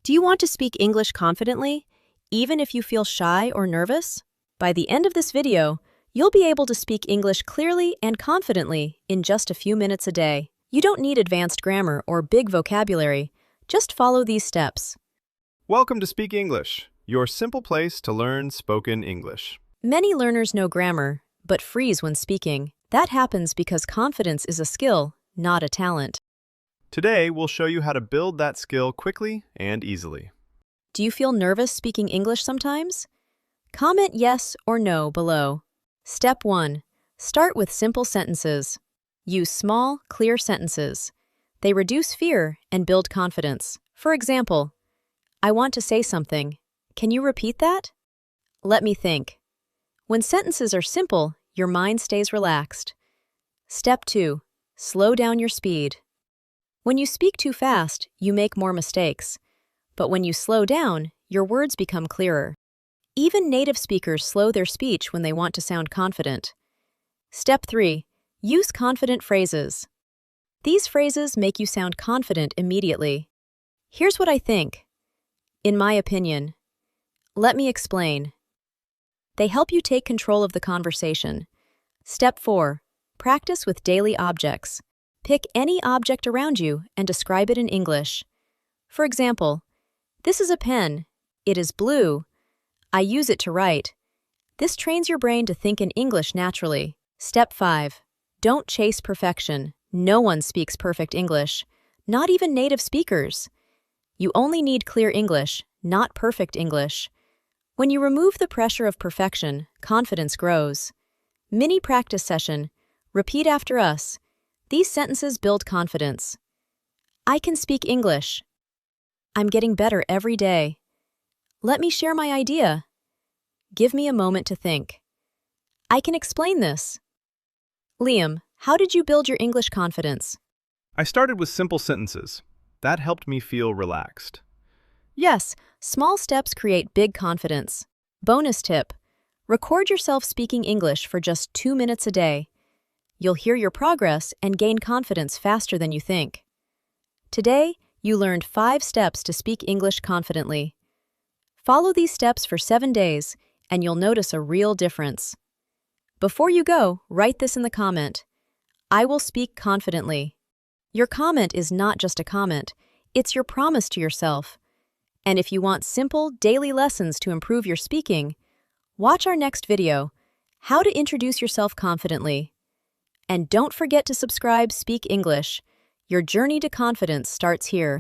Do you want to speak English confidently, even if you feel shy or nervous? By the end of this video, you'll be able to speak English clearly and confidently in just a few minutes a day. You don't need advanced grammar or big vocabulary. Just follow these steps. Welcome to Speak English, your simple place to learn spoken English. Many learners know grammar, but freeze when speaking. That happens because confidence is a skill, not a talent. Today, we'll show you how to build that skill quickly and easily. Do you feel nervous speaking English sometimes? Comment yes or no below. Step 1. Start with simple sentences. Use small, clear sentences. They reduce fear and build confidence. For example, I want to say something. Can you repeat that? Let me think. When sentences are simple, your mind stays relaxed. Step 2. Slow down your speed. When you speak too fast, you make more mistakes. But when you slow down, your words become clearer. Even native speakers slow their speech when they want to sound confident. Step 3. Use confident phrases. These phrases make you sound confident immediately. Here's what I think. In my opinion. Let me explain. They help you take control of the conversation. Step 4. Practice with daily objects. Pick any object around you and describe it in English. For example, this is a pen. It is blue. I use it to write. This trains your brain to think in English naturally. Step 5. Don't chase perfection. No one speaks perfect English, not even native speakers. You only need clear English, not perfect English. When you remove the pressure of perfection, confidence grows. Mini practice session. Repeat after us. These sentences build confidence. I can speak English. I'm getting better every day. Let me share my idea. Give me a moment to think. I can explain this. Liam, how did you build your English confidence? I started with simple sentences. That helped me feel relaxed. Yes, small steps create big confidence. Bonus tip. Record yourself speaking English for just 2 minutes a day. You'll hear your progress and gain confidence faster than you think. Today, you learned 5 steps to speak English confidently. Follow these steps for 7 days, and you'll notice a real difference. Before you go, write this in the comment. I will speak confidently. Your comment is not just a comment, it's your promise to yourself. And if you want simple, daily lessons to improve your speaking, watch our next video, How to Introduce Yourself Confidently. And don't forget to subscribe Speak English. Your journey to confidence starts here.